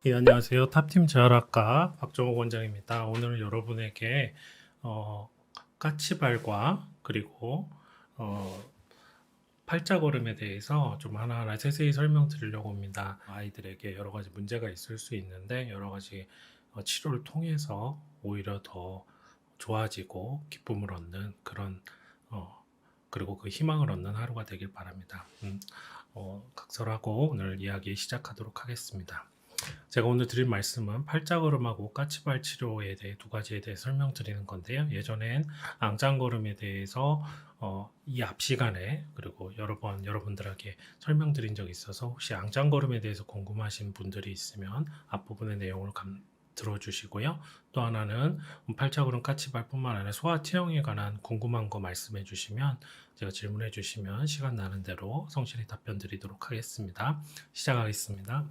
예, 안녕하세요. 탑팀 재활학과 박정호 원장입니다. 오늘 여러분에게 까치발과 그리고 어, 팔자걸음에 대해서 좀 하나하나 세세히 설명드리려고 합니다. 아이들에게 여러 가지 문제가 있을 수 있는데 여러 가지 치료를 통해서 오히려 더 좋아지고 기쁨을 얻는 그런 그리고 그 희망을 얻는 하루가 되길 바랍니다. 각설하고 오늘 이야기 시작하도록 하겠습니다. 제가 오늘 드릴 말씀은 팔자걸음하고 까치발 치료에 대해 두 가지에 대해 설명드리는 건데요. 예전엔 앙짱걸음에 대해서 이 앞 시간에 그리고 여러 번 여러분들에게 설명드린 적이 있어서 혹시 앙짱걸음에 대해서 궁금하신 분들이 있으면 앞부분의 내용을 들어주시고요. 또 하나는 팔자걸음 까치발뿐만 아니라 소화 체형에 관한 궁금한 거 말씀해 주시면 제가 질문해 주시면 시간 나는 대로 성실히 답변 드리도록 하겠습니다. 시작하겠습니다.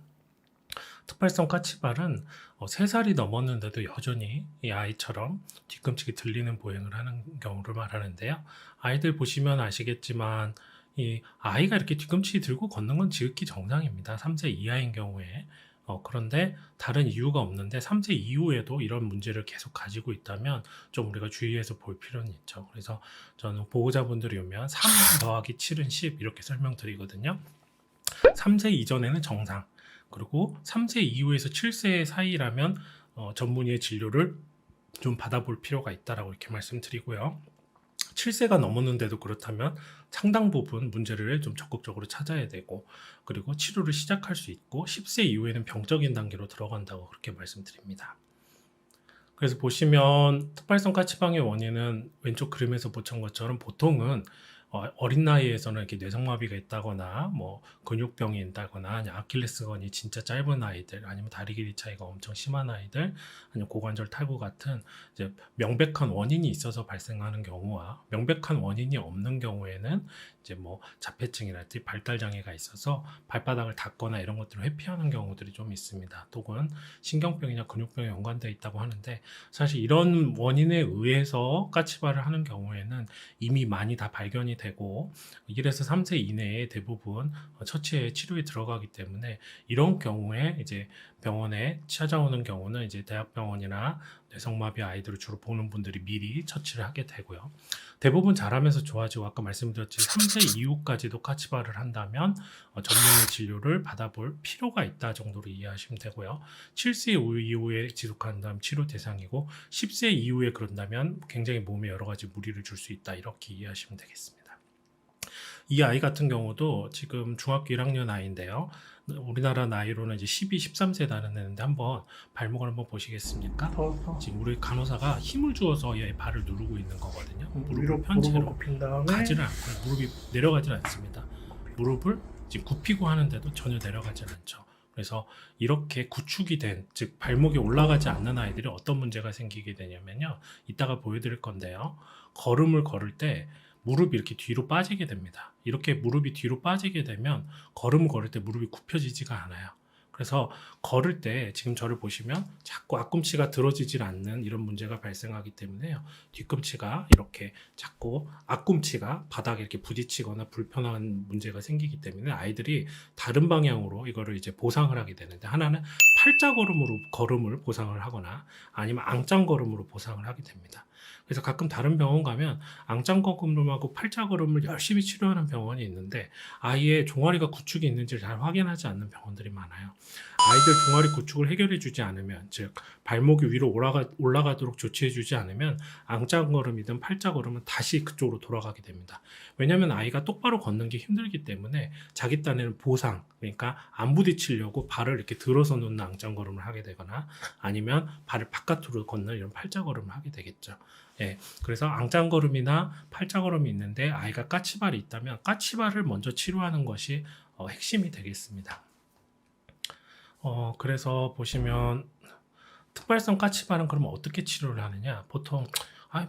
특발성 까치발은 3살이 넘었는데도 여전히 이 아이처럼 뒤꿈치가 들리는 보행을 하는 경우를 말하는데요. 아이들 보시면 아시겠지만 이 아이가 이렇게 뒤꿈치 들고 걷는 건 지극히 정상입니다. 3세 이하인 경우에. 그런데 다른 이유가 없는데 3세 이후에도 이런 문제를 계속 가지고 있다면 좀 우리가 주의해서 볼 필요는 있죠. 그래서 저는 보호자분들이 오면 3 더하기 7은 10 이렇게 설명드리거든요. 3세 이전에는 정상, 그리고 3세 이후에서 7세 사이라면 전문의의 진료를 좀 받아볼 필요가 있다라고 이렇게 말씀드리고요. 7세가 넘었는데도 그렇다면 상당 부분 문제를 좀 적극적으로 찾아야 되고, 그리고 치료를 시작할 수 있고 10세 이후에는 병적인 단계로 들어간다고 그렇게 말씀드립니다. 그래서 보시면 특발성 까치방의 원인은 왼쪽 그림에서 보신 것처럼 보통은 어린 나이에서는 이렇게 뇌성마비가 있다거나 뭐 근육병이 있다거나 아니면 아킬레스건이 진짜 짧은 아이들, 아니면 다리 길이 차이가 엄청 심한 아이들, 아니면 고관절 탈구 같은 이제 명백한 원인이 있어서 발생하는 경우와 명백한 원인이 없는 경우에는 이제 뭐 자폐증이랄지 발달 장애가 있어서 발바닥을 닿거나 이런 것들을 회피하는 경우들이 좀 있습니다. 혹은 신경병이나 근육병에 연관되어 있다고 하는데, 사실 이런 원인에 의해서 까치발을 하는 경우에는 이미 많이 다 발견이 되고 1에서 3세 이내에 대부분 처치에 치료에 들어가기 때문에 이런 경우에 이제 병원에 찾아오는 경우는 이제 대학병원이나 뇌성마비 아이들을 주로 보는 분들이 미리 처치를 하게 되고요. 대부분 잘하면서 좋아지고 아까 말씀드렸듯이 3세 이후까지도 까치발을 한다면 전문의 진료를 받아볼 필요가 있다 정도로 이해하시면 되고요. 7세 이후에 지속한다면 치료 대상이고 10세 이후에 그런다면 굉장히 몸에 여러 가지 무리를 줄 수 있다 이렇게 이해하시면 되겠습니다. 이 아이 같은 경우도 지금 중학교 1학년 아이인데요. 우리나라 나이로는 이제 12, 13세다는 애인데 한번 발목을 한번 보시겠습니까? 지금 우리 간호사가 힘을 주어서 얘 발을 누르고 있는 거거든요. 무릎을 편채로 굽힌 다음에 가지를 않고 무릎이 내려가질 않습니다. 무릎을 지금 굽히고 하는데도 전혀 내려가질 않죠. 그래서 이렇게 구축이 된, 즉 발목이 올라가지 않는 아이들이 어떤 문제가 생기게 되냐면요. 이따가 보여드릴 건데요. 걸음을 걸을 때 무릎이 이렇게 뒤로 빠지게 됩니다. 이렇게 무릎이 뒤로 빠지게 되면 걸음을 걸을 때 무릎이 굽혀지지가 않아요. 그래서 걸을 때 지금 저를 보시면 자꾸 앞꿈치가 들어지질 않는 이런 문제가 발생하기 때문에요. 뒤꿈치가 이렇게 자꾸 앞꿈치가 바닥에 이렇게 부딪히거나 불편한 문제가 생기기 때문에 아이들이 다른 방향으로 이거를 이제 보상을 하게 되는데, 하나는 팔자걸음으로 걸음을 보상을 하거나 아니면 앙짱걸음으로 보상을 하게 됩니다. 그래서 가끔 다른 병원 가면 앙짱걸음하고 팔자걸음을 열심히 치료하는 병원이 있는데 아이의 종아리가 구축이 있는지를 잘 확인하지 않는 병원들이 많아요. 아이들 종아리 구축을 해결해 주지 않으면, 즉 발목이 위로 올라가도록 조치해 주지 않으면 앙짱걸음이든 팔자걸음은 다시 그쪽으로 돌아가게 됩니다. 왜냐하면 아이가 똑바로 걷는 게 힘들기 때문에 자기 딴에는 보상, 그러니까 안 부딪히려고 발을 이렇게 들어서 놓는 앙짱걸음을 하게 되거나 아니면 발을 바깥으로 걷는 이런 팔자걸음을 하게 되겠죠. 예, 그래서 앙짱걸음이나 팔자걸음이 있는데 아이가 까치발이 있다면 까치발을 먼저 치료하는 것이 핵심이 되겠습니다. 그래서 보시면 특발성 까치발은 그러면 어떻게 치료를 하느냐? 보통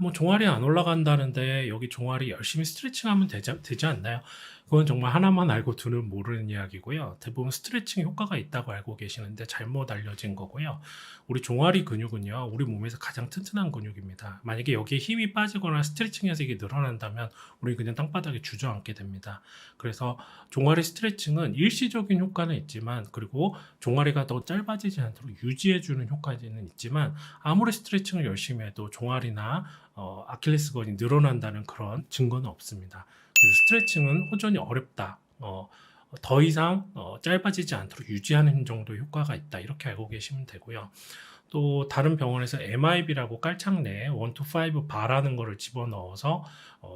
뭐 종아리 안 올라간다는데 여기 종아리 열심히 스트레칭하면 되지 않나요? 그건 정말 하나만 알고 둘은 모르는 이야기고요. 대부분 스트레칭 효과가 있다고 알고 계시는데 잘못 알려진 거고요. 우리 종아리 근육은요, 우리 몸에서 가장 튼튼한 근육입니다. 만약에 여기에 힘이 빠지거나 스트레칭해서 이게 늘어난다면 우리 그냥 땅바닥에 주저앉게 됩니다. 그래서 종아리 스트레칭은 일시적인 효과는 있지만, 그리고 종아리가 더 짧아지지 않도록 유지해주는 효과는 있지만, 아무리 스트레칭을 열심히 해도 종아리나 아킬레스건이 늘어난다는 그런 증거는 없습니다. 그래서 스트레칭은 호전이 어렵다. 더 이상 짧아지지 않도록 유지하는 정도의 효과가 있다. 이렇게 알고 계시면 되고요. 또 다른 병원에서 MIB라고 깔창 내에 1 to 5 바라는 거를 집어넣어서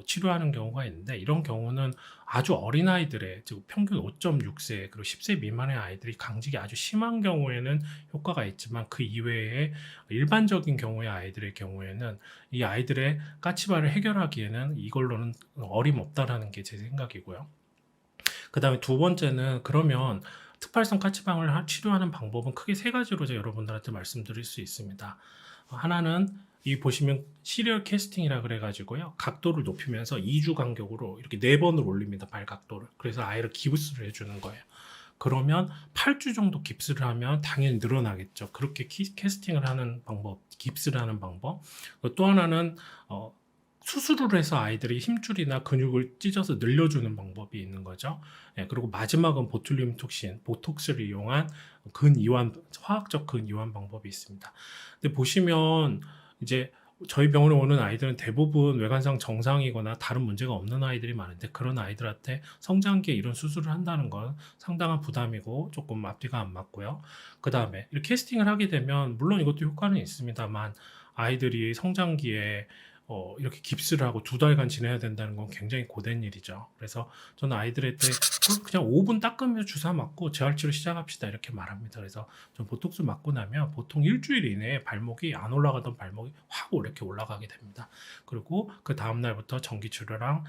치료하는 경우가 있는데, 이런 경우는 아주 어린 아이들의, 즉 평균 5.6세 그리고 10세 미만의 아이들이 강직이 아주 심한 경우에는 효과가 있지만, 그 이외에 일반적인 경우의 아이들의 경우에는 이 아이들의 까치발을 해결하기에는 이걸로는 어림없다라는 게 제 생각이고요. 그 다음에 두 번째는, 그러면 특발성 까치방을 치료하는 방법은 크게 세 가지로 제가 여러분들한테 말씀드릴 수 있습니다. 하나는 이 보시면 시리얼 캐스팅이라 그래가지고요, 각도를 높이면서 2주 간격으로 이렇게 4번을 올립니다, 발 각도를. 그래서 아이를 기부스를 해주는 거예요. 그러면 8주 정도 깁스를 하면 당연히 늘어나겠죠. 그렇게 캐스팅을 하는 방법, 깁스를 하는 방법. 또 하나는 수술을 해서 아이들이 힘줄이나 근육을 찢어서 늘려주는 방법이 있는 거죠. 그리고 마지막은 보툴륨 톡신, 보톡스를 이용한 근이완, 화학적 근이완 방법이 있습니다. 근데 보시면 이제 저희 병원에 오는 아이들은 대부분 외관상 정상이거나 다른 문제가 없는 아이들이 많은데, 그런 아이들한테 성장기에 이런 수술을 한다는 건 상당한 부담이고 조금 앞뒤가 안 맞고요. 그 다음에 이렇게 캐스팅을 하게 되면 물론 이것도 효과는 있습니다만, 아이들이 성장기에 이렇게 깁스를 하고 2달간 지내야 된다는 건 굉장히 고된 일이죠. 그래서 저는 아이들한테 그냥 5분 닦으면서 주사 맞고 재활치료 시작합시다 이렇게 말합니다. 그래서 전 보톡스 맞고 나면 보통 일주일 이내에 발목이 안 올라가던 발목이 확 이렇게 올라가게 됩니다. 그리고 그 다음날부터 전기치료랑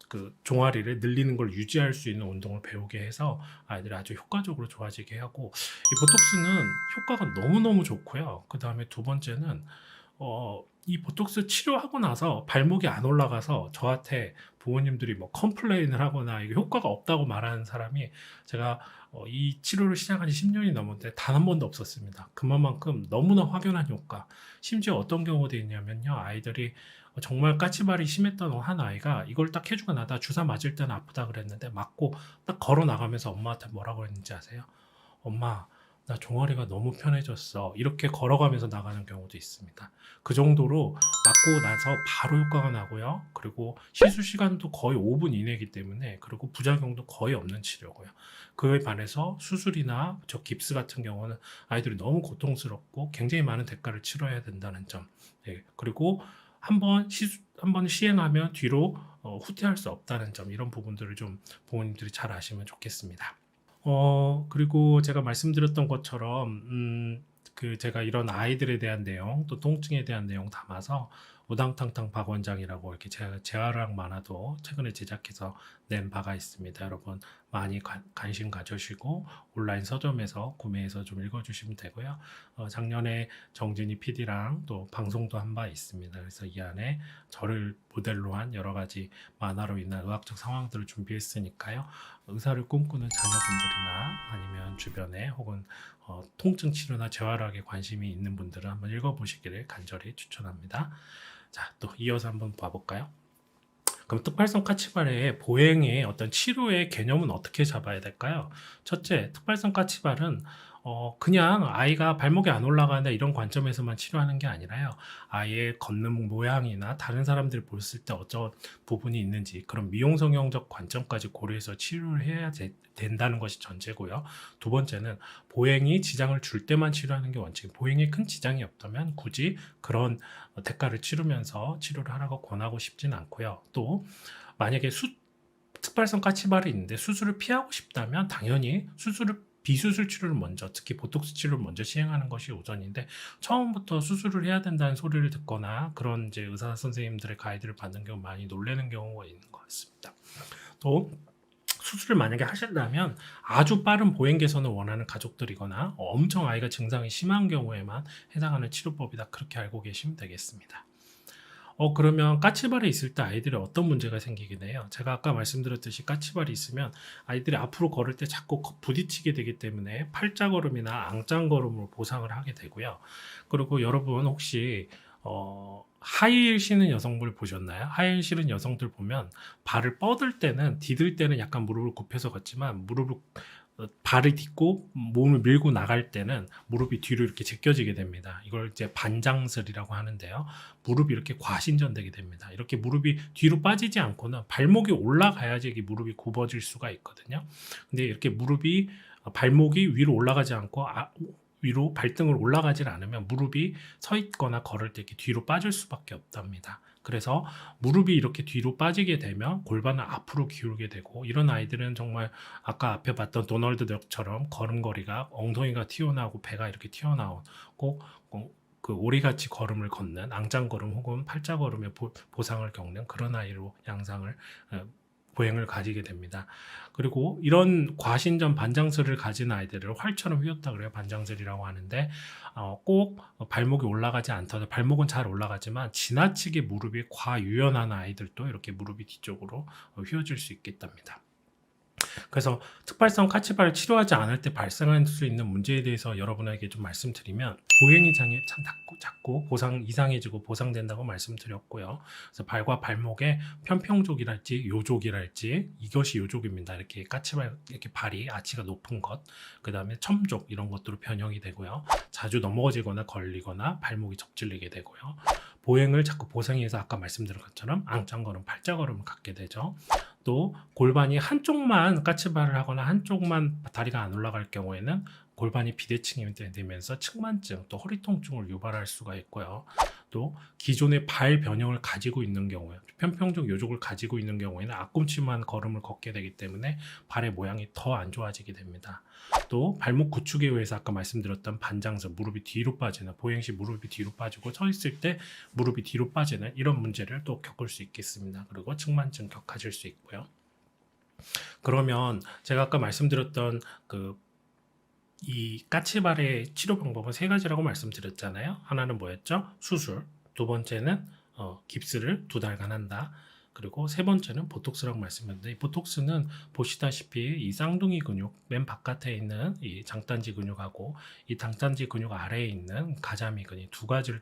그 종아리를 늘리는 걸 유지할 수 있는 운동을 배우게 해서 아이들이 아주 효과적으로 좋아지게 하고, 이 보톡스는 효과가 너무너무 좋고요. 그 다음에 두 번째는 이 보톡스 치료하고 나서 발목이 안 올라가서 저한테 부모님들이 뭐 컴플레인을 하거나 이게 효과가 없다고 말하는 사람이, 제가 이 치료를 시작한 지 10년이 넘었는데 단 한 번도 없었습니다. 그만큼 너무나 확연한 효과. 심지어 어떤 경우도 있냐면요, 아이들이 정말 까치발이 심했던 한 아이가 이걸 딱 해주고 나다 주사 맞을 때는 아프다 그랬는데, 맞고 딱 걸어 나가면서 엄마한테 뭐라고 했는지 아세요? 엄마, 나 종아리가 너무 편해졌어. 이렇게 걸어가면서 나가는 경우도 있습니다. 그 정도로 맞고 나서 바로 효과가 나고요. 그리고 시술 시간도 거의 5분 이내이기 때문에, 그리고 부작용도 거의 없는 치료고요. 그에 반해서 수술이나 저 깁스 같은 경우는 아이들이 너무 고통스럽고 굉장히 많은 대가를 치러야 된다는 점. 그리고 한번 시행하면 뒤로 후퇴할 수 없다는 점, 이런 부분들을 좀 부모님들이 잘 아시면 좋겠습니다. 그리고 제가 말씀드렸던 것처럼, 제가 이런 아이들에 대한 내용, 또 통증에 대한 내용 담아서 우당탕탕 박 원장이라고 이렇게 제가 재활학 만화도 최근에 제작해서 낸 바가 있습니다. 여러분 많이 관심 가져주시고 온라인 서점에서 구매해서 좀 읽어주시면 되고요. 작년에 정진이 PD랑 또 방송도 한 바 있습니다. 그래서 이 안에 저를 모델로 한 여러 가지 만화로 인한 의학적 상황들을 준비했으니까요. 의사를 꿈꾸는 자녀분들이나 아니면 주변에 혹은 통증 치료나 재활학에 관심이 있는 분들은 한번 읽어보시기를 간절히 추천합니다. 자, 또 이어서 한번 봐볼까요? 그럼 특발성 까치발의 보행의 어떤 치료의 개념은 어떻게 잡아야 될까요? 첫째, 특발성 까치발은 그냥 아이가 발목이 안 올라가는 이런 관점에서만 치료하는 게 아니라요, 아이의 걷는 모양이나 다른 사람들이 봤을 때 어떤 부분이 있는지 그런 미용성형적 관점까지 고려해서 치료를 해야 된다는 것이 전제고요. 두 번째는 보행이 지장을 줄 때만 치료하는 게 원칙이에요. 보행에 큰 지장이 없다면 굳이 그런 대가를 치르면서 치료를 하라고 권하고 싶진 않고요. 또 만약에 특발성 까치발이 있는데 수술을 피하고 싶다면 당연히 비수술 치료를 먼저, 특히 보톡스 치료를 먼저 시행하는 것이 우선인데, 처음부터 수술을 해야 된다는 소리를 듣거나 그런 이제 의사 선생님들의 가이드를 받는 경우 많이 놀라는 경우가 있는 것 같습니다. 또 수술을 만약에 하신다면 아주 빠른 보행 개선을 원하는 가족들이거나 엄청 아이가 증상이 심한 경우에만 해당하는 치료법이다, 그렇게 알고 계시면 되겠습니다. 그러면 까치발이 있을 때 아이들이 어떤 문제가 생기게 돼요? 제가 아까 말씀드렸듯이 까치발이 있으면 아이들이 앞으로 걸을 때 자꾸 부딪히게 되기 때문에 팔자걸음이나 앙짱걸음으로 보상을 하게 되고요. 그리고 여러분 혹시 하이힐 신은 여성분 보셨나요? 하이힐 신은 여성들 보면 발을 뻗을 때는 디딜 때는 약간 무릎을 굽혀서 걷지만 무릎을 발을 딛고 몸을 밀고 나갈 때는 무릎이 뒤로 이렇게 제껴지게 됩니다. 이걸 이제 반장슬이라고 하는데요. 무릎이 이렇게 과신전되게 됩니다. 이렇게 무릎이 뒤로 빠지지 않고는 발목이 올라가야지 이게 무릎이 굽어질 수가 있거든요. 근데 이렇게 무릎이 발목이 위로 올라가지 않고 위로 발등을 올라가질 않으면 무릎이 서 있거나 걸을 때 이렇게 뒤로 빠질 수밖에 없답니다. 그래서 무릎이 이렇게 뒤로 빠지게 되면 골반을 앞으로 기울게 되고 이런 아이들은 정말 아까 앞에 봤던 도널드 덕처럼 걸음걸이가 엉덩이가 튀어나오고 배가 이렇게 튀어나오고 그 오리같이 걸음을 걷는 앙장걸음 혹은 팔자걸음의 보상을 겪는 그런 아이로 양상을 보행을 가지게 됩니다. 그리고 이런 과신전 반장슬을 가진 아이들을 활처럼 휘었다 그래요. 반장슬이라고 하는데 꼭 발목이 올라가지 않더라도 발목은 잘 올라가지만 지나치게 무릎이 과유연한 아이들도 이렇게 무릎이 뒤쪽으로 휘어질 수 있겠답니다. 그래서 특발성 까치발을 치료하지 않을 때 발생할 수 있는 문제에 대해서 여러분에게 좀 말씀드리면 보행이 자꾸 보상 이상해지고 보상된다고 말씀드렸고요. 그래서 발과 발목에 편평족이랄지 요족이랄지 이것이 요족입니다. 이렇게 까치발 이렇게 발이 아치가 높은 것, 그 다음에 첨족 이런 것들로 변형이 되고요. 자주 넘어지거나 걸리거나 발목이 접질리게 되고요. 보행을 자꾸 보상해서 아까 말씀드린 것처럼 앙짱걸음, 팔자걸음을 갖게 되죠. 또 골반이 한쪽만 까치발을 하거나 한쪽만 다리가 안 올라갈 경우에는 골반이 비대칭이 되면서 측만증 또 허리 통증을 유발할 수가 있고요. 또 기존의 발 변형을 가지고 있는 경우에 편평적 요족을 가지고 있는 경우에는 앞꿈치만 걸음을 걷게 되기 때문에 발의 모양이 더 안 좋아지게 됩니다. 또 발목 구축에 의해서 아까 말씀드렸던 반장슬 무릎이 뒤로 빠지는 보행 시 무릎이 뒤로 빠지고 서 있을 때 무릎이 뒤로 빠지는 이런 문제를 또 겪을 수 있겠습니다. 그리고 측만증 격해질 수 있고요. 그러면 제가 아까 말씀드렸던 이 까치발의 치료 방법은 세 가지라고 말씀드렸잖아요. 하나는 뭐였죠? 수술. 두 번째는 깁스를 2달간 한다. 그리고 세 번째는 보톡스라고 말씀드렸는데 이 보톡스는 보시다시피 이 쌍둥이 근육 맨 바깥에 있는 이 장단지 근육하고 이 장단지 근육 아래에 있는 가자미 근육 두 가지를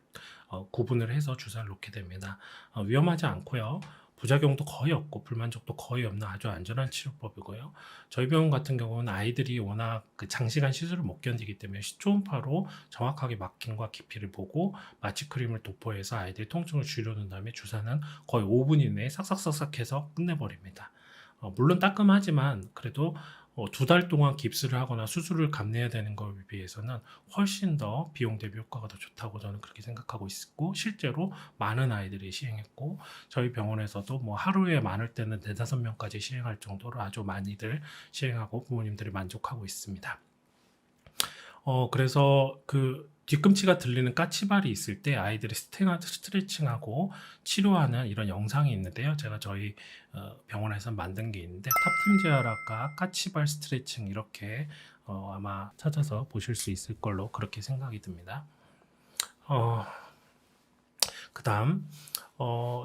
구분을 해서 주사를 놓게 됩니다. 위험하지 않고요. 부작용도 거의 없고 불만족도 거의 없는 아주 안전한 치료법이고요. 저희 병원 같은 경우는 아이들이 워낙 장시간 시술을 못 견디기 때문에 초음파로 정확하게 막힘과 깊이를 보고 마취크림을 도포해서 아이들의 통증을 줄여놓은 다음에 주사는 거의 5분 이내에 싹싹싹싹 해서 끝내버립니다. 물론 따끔하지만 그래도 2달 동안 깁스를 하거나 수술을 감내해야 되는 것에 비해서는 훨씬 더 비용 대비 효과가 더 좋다고 저는 그렇게 생각하고 있고 실제로 많은 아이들이 시행했고 저희 병원에서도 뭐 하루에 많을 때는 4-5명까지 시행할 정도로 아주 많이들 시행하고 부모님들이 만족하고 있습니다. 그래서 뒤꿈치가 들리는 까치발이 있을 때 아이들이 스트레칭하고 치료하는 이런 영상이 있는데요. 제가 저희 병원에서 만든 게 있는데 탑팀제아라가 까치발 스트레칭 이렇게 아마 찾아서 보실 수 있을 걸로 그렇게 생각이 듭니다. 그 다음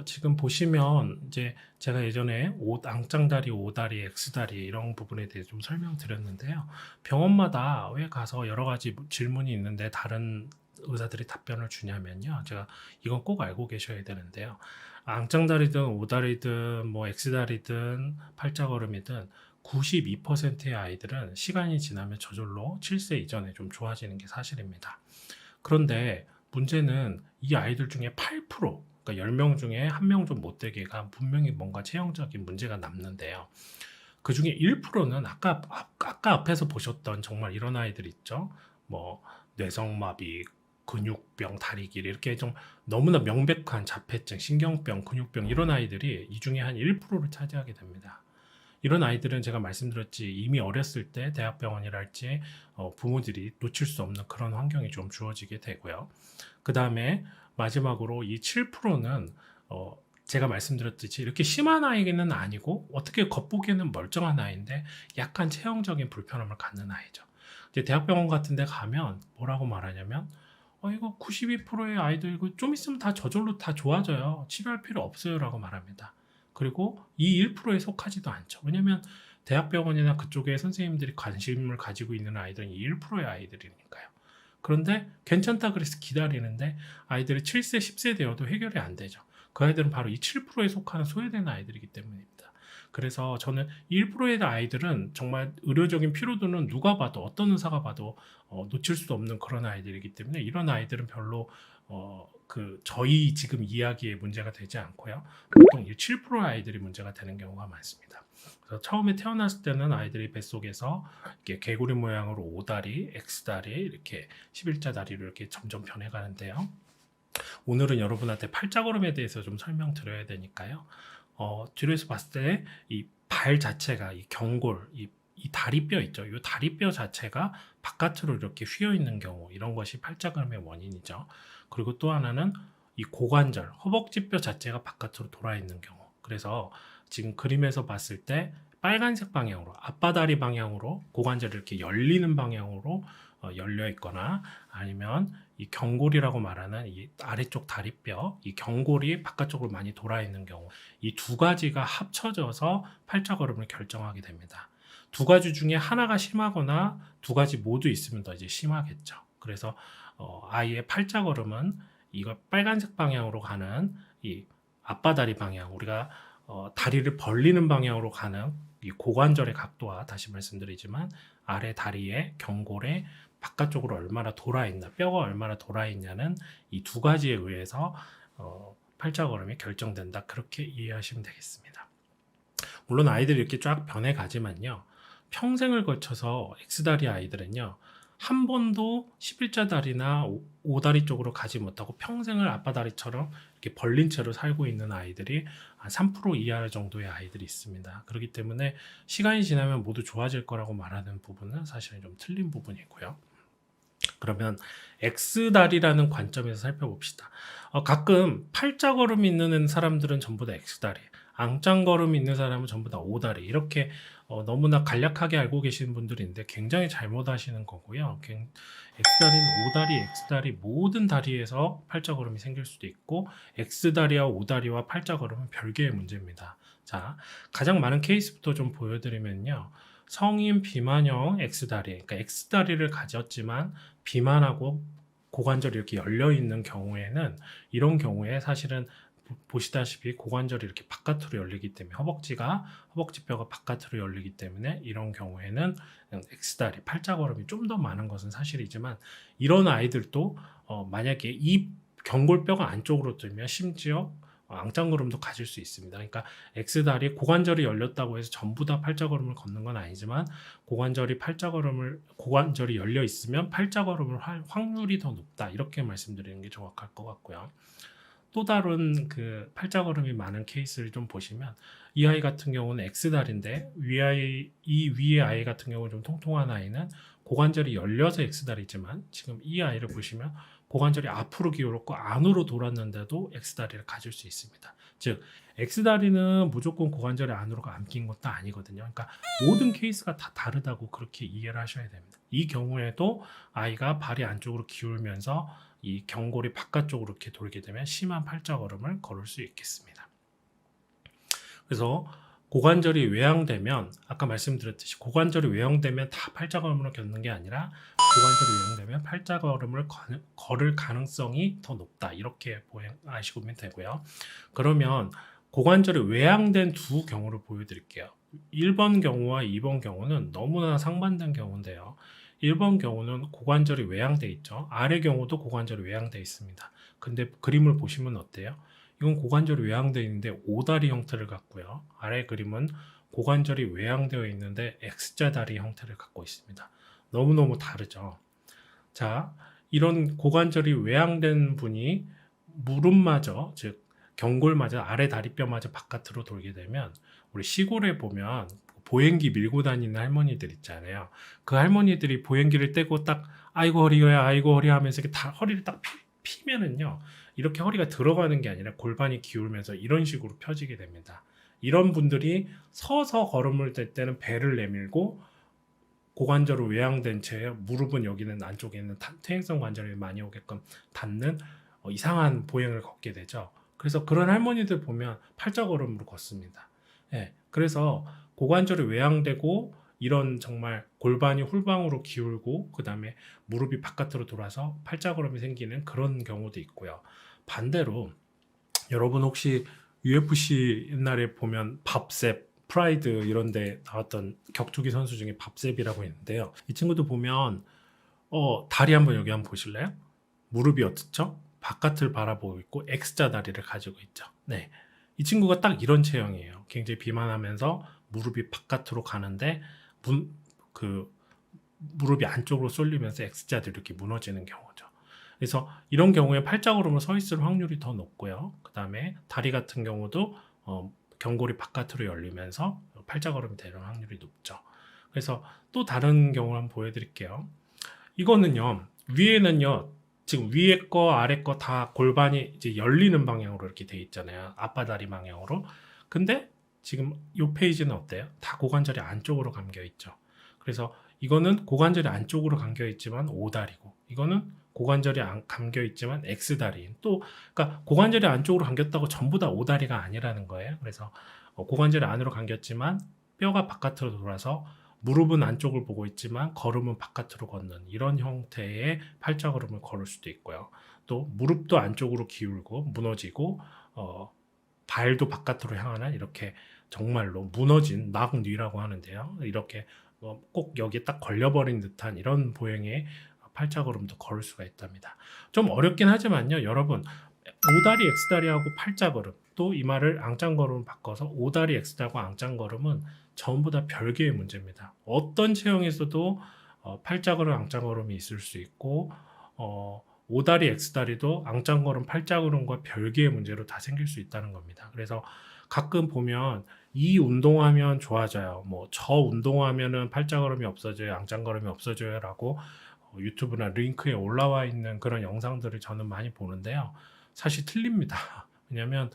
지금 보시면 이제 제가 예전에 앙짱다리, 오다리, X다리 이런 부분에 대해 좀 설명드렸는데요. 병원마다 왜 가서 여러 가지 질문이 있는데 다른 의사들이 답변을 주냐면요. 제가 이건 꼭 알고 계셔야 되는데요. 앙짱다리든 오다리든 뭐 X다리든 팔자걸음이든 92%의 아이들은 시간이 지나면 저절로 7세 이전에 좀 좋아지는 게 사실입니다. 그런데 문제는 이 아이들 중에 8%, 그러니까 10명 중에 1명 좀 못되게가 분명히 뭔가 체형적인 문제가 남는데요. 그 중에 1%는 아까 앞에서 보셨던 정말 이런 아이들 있죠. 뭐 뇌성마비, 근육병, 다리길 이렇게 좀 너무나 명백한 자폐증, 신경병, 근육병 이런 아이들이 이 중에 한 1%를 차지하게 됩니다. 이런 아이들은 제가 말씀드렸지 이미 어렸을 때 대학병원이랄지 부모들이 놓칠 수 없는 그런 환경이 좀 주어지게 되고요. 그 다음에 마지막으로 이 7%는 제가 말씀드렸듯이 이렇게 심한 아이는 아니고 어떻게 겉보기에는 멀쩡한 아이인데 약간 체형적인 불편함을 갖는 아이죠. 이제 대학병원 같은 데 가면 뭐라고 말하냐면 이거 92%의 아이들 이거 좀 있으면 다 저절로 다 좋아져요. 치료할 필요 없어요라고 말합니다. 그리고 이 1%에 속하지도 않죠. 왜냐면 대학병원이나 그쪽에 선생님들이 관심을 가지고 있는 아이들은 이 1%의 아이들이니까요. 그런데 괜찮다 그래서 기다리는데 아이들이 7세, 10세 되어도 해결이 안 되죠. 그 아이들은 바로 이 7%에 속하는 소외되는 아이들이기 때문입니다. 그래서 저는 1%의 아이들은 정말 의료적인 피로도는 누가 봐도 어떤 의사가 봐도 놓칠 수 없는 그런 아이들이기 때문에 이런 아이들은 별로 저희 지금 이야기에 문제가 되지 않고요. 보통 7%의 아이들이 문제가 되는 경우가 많습니다. 그래서 처음에 태어났을 때는 아이들이 뱃속에서 이렇게 개구리 모양으로 O다리, X다리, 이렇게 11자 다리로 이렇게 점점 변해가는데요. 오늘은 여러분한테 팔자걸음에 대해서 좀 설명드려야 되니까요. 뒤로에서 봤을 때 이 발 자체가 이 경골, 이 다리뼈 있죠. 이 다리뼈 자체가 바깥으로 이렇게 휘어 있는 경우, 이런 것이 팔자걸음의 원인이죠. 그리고 또 하나는 이 고관절, 허벅지뼈 자체가 바깥으로 돌아 있는 경우. 그래서 지금 그림에서 봤을 때 빨간색 방향으로, 앞바다리 방향으로 고관절이 이렇게 열리는 방향으로 열려 있거나, 아니면 이 경골이라고 말하는 이 아래쪽 다리뼈, 이 경골이 바깥쪽으로 많이 돌아 있는 경우, 이 두 가지가 합쳐져서 팔자걸음을 결정하게 됩니다. 두 가지 중에 하나가 심하거나 두 가지 모두 있으면 더 이제 심하겠죠. 그래서 아이의 팔자걸음은 이거 빨간색 방향으로 가는 이 앞바다리 방향, 우리가 다리를 벌리는 방향으로 가는 이 고관절의 각도와, 다시 말씀드리지만 아래 다리의 경골의 바깥쪽으로 얼마나 돌아 있나, 뼈가 얼마나 돌아 있냐는 이 두 가지에 의해서 팔자걸음이 결정된다, 그렇게 이해하시면 되겠습니다. 물론 아이들이 이렇게 쫙 변해가지만요, 평생을 거쳐서 X다리 아이들은요, 한 번도 11자 다리나 O다리 쪽으로 가지 못하고 평생을 아빠다리처럼 이렇게 벌린 채로 살고 있는 아이들이 한 3% 이하 정도의 아이들이 있습니다. 그렇기 때문에 시간이 지나면 모두 좋아질 거라고 말하는 부분은 사실은 좀 틀린 부분이고요. 그러면 X다리라는 관점에서 살펴봅시다. 가끔 팔자걸음 있는 사람들은 전부 다 X다리, 앙짱걸음 있는 사람은 전부 다 O다리, 이렇게 너무나 간략하게 알고 계시는 분들이 있는데 굉장히 잘못 하시는 거고요. X다리는 O다리, X다리 모든 다리에서 팔자걸음이 생길 수도 있고, X다리와 O다리와 팔자걸음은 별개의 문제입니다. 자, 가장 많은 케이스부터 좀 보여드리면요. 성인 비만형 X다리, 그러니까 X다리를 가졌지만 비만하고 고관절이 이렇게 열려 있는 경우에는, 이런 경우에 사실은 보시다시피 고관절이 이렇게 바깥으로 열리기 때문에, 허벅지뼈가 바깥으로 열리기 때문에 이런 경우에는 X다리, 팔자걸음이 좀 더 많은 것은 사실이지만, 이런 아이들도 만약에 이 경골뼈가 안쪽으로 들면 심지어 앙짱걸음도 가질 수 있습니다. 그러니까 X다리, 고관절이 열렸다고 해서 전부 다 팔자걸음을 걷는 건 아니지만, 고관절이 열려 있으면 팔자걸음을 할 확률이 더 높다, 이렇게 말씀드리는 게 정확할 것 같고요. 또 다른 팔자걸음이 많은 케이스를 좀 보시면, 이 아이 같은 경우는 X다리인데 이 위의 아이 같은 경우는 좀 통통한 아이는 고관절이 열려서 X다리지만, 지금 이 아이를 보시면 고관절이 앞으로 기울었고 안으로 돌았는데도 X다리를 가질 수 있습니다. 즉 X다리는 무조건 고관절이 안으로 안긴 것도 아니거든요. 그러니까 모든 케이스가 다 다르다고 그렇게 이해를 하셔야 됩니다. 이 경우에도 아이가 발이 안쪽으로 기울면서 이 경골이 바깥쪽으로 이렇게 돌게 되면 심한 팔자걸음을 걸을 수 있겠습니다. 그래서 고관절이 외양되면, 아까 말씀드렸듯이 고관절이 외양되면 다 팔자걸음을 겪는 게 아니라, 고관절이 외양되면 팔자걸음을 걸을 가능성이 더 높다, 이렇게 아시면 되고요. 그러면 고관절이 외양된 두 경우를 보여드릴게요. 1번 경우와 2번 경우는 너무나 상반된 경우인데요. 1번 경우는 고관절이 외양돼 있죠. 아래 경우도 고관절이 외양돼 있습니다. 근데 그림을 보시면 어때요? 이건 고관절이 외양되어 있는데 O다리 형태를 갖고요. 아래 그림은 고관절이 외양되어 있는데 X자 다리 형태를 갖고 있습니다. 너무너무 다르죠. 자, 이런 고관절이 외양된 분이 무릎마저, 즉 경골마저, 아래 다리뼈마저 바깥으로 돌게 되면, 우리 시골에 보면 보행기 밀고 다니는 할머니들 있잖아요. 그 할머니들이 보행기를 떼고 딱 아이고 허리야, 아이고 허리 하면서 이렇게 다 허리를 딱 피면은요, 이렇게 허리가 들어가는 게 아니라 골반이 기울면서 이런 식으로 펴지게 됩니다. 이런 분들이 서서 걸음을 뗄 때는 배를 내밀고 고관절로 외양된 채 무릎은 여기는 안쪽에 있는 퇴행성 관절이 많이 오게끔 닿는 이상한 보행을 걷게 되죠. 그래서 그런 할머니들 보면 팔자걸음으로 걷습니다. 예, 그래서 고관절이 외양되고 이런 정말 골반이 훌방으로 기울고 그 다음에 무릎이 바깥으로 돌아서 팔자걸음이 생기는 그런 경우도 있고요. 반대로 여러분 혹시 UFC 옛날에 보면 밥셉, 프라이드 이런 데 나왔던 격투기 선수 중에 밥셉이라고 있는데요. 이 친구도 보면 다리 한번 여기 한번 보실래요? 무릎이 어떻죠? 바깥을 바라보고 있고 X자 다리를 가지고 있죠. 네. 이 친구가 딱 이런 체형이에요. 굉장히 비만하면서 무릎이 바깥으로 가는데 그 무릎이 안쪽으로 쏠리면서 X자들이 이렇게 무너지는 경우죠. 그래서 이런 경우에 팔자걸음으로 서 있을 확률이 더 높고요. 그 다음에 다리 같은 경우도 경골이 바깥으로 열리면서 팔자걸음이 되는 확률이 높죠. 그래서 또 다른 경우를 한번 보여드릴게요. 이거는요, 위에는요, 지금 위에 거, 아래 거 다 골반이 이제 열리는 방향으로 이렇게 돼 있잖아요. 앞바다리 방향으로. 근데 지금 이 페이지는 어때요? 다 고관절이 안쪽으로 감겨 있죠. 그래서 이거는 고관절이 안쪽으로 감겨 있지만 O다리고, 이거는 고관절이 감겨 있지만 X다리인. 또, 그러니까 고관절이 안쪽으로 감겼다고 전부 다 O다리가 아니라는 거예요. 그래서 고관절이 안으로 감겼지만 뼈가 바깥으로 돌아서 무릎은 안쪽을 보고 있지만 걸음은 바깥으로 걷는 이런 형태의 팔자걸음을 걸을 수도 있고요. 또 무릎도 안쪽으로 기울고 무너지고 발도 바깥으로 향하는 이렇게 정말로 무너진 낙뉘라고 하는데요. 이렇게 꼭 여기에 딱 걸려버린 듯한 이런 보행의 팔자걸음도 걸을 수가 있답니다. 좀 어렵긴 하지만요. 여러분 오다리 X다리하고 팔자걸음 또 이 말을 앙짱걸음으로 바꿔서 오다리 X다리하고 앙짱걸음은 전부 다 별개의 문제입니다. 어떤 체형에서도 팔자걸음, 앙짱걸음이 있을 수 있고 오다리, X다리도 앙짱걸음, 팔자걸음과 별개의 문제로 다 생길 수 있다는 겁니다. 그래서 가끔 보면 이 운동하면 좋아져요. 뭐 저 운동하면은 팔자걸음이 없어져요, 앙짱걸음이 없어져요라고 유튜브나 링크에 올라와 있는 그런 영상들을 저는 많이 보는데요. 사실 틀립니다. 왜냐하면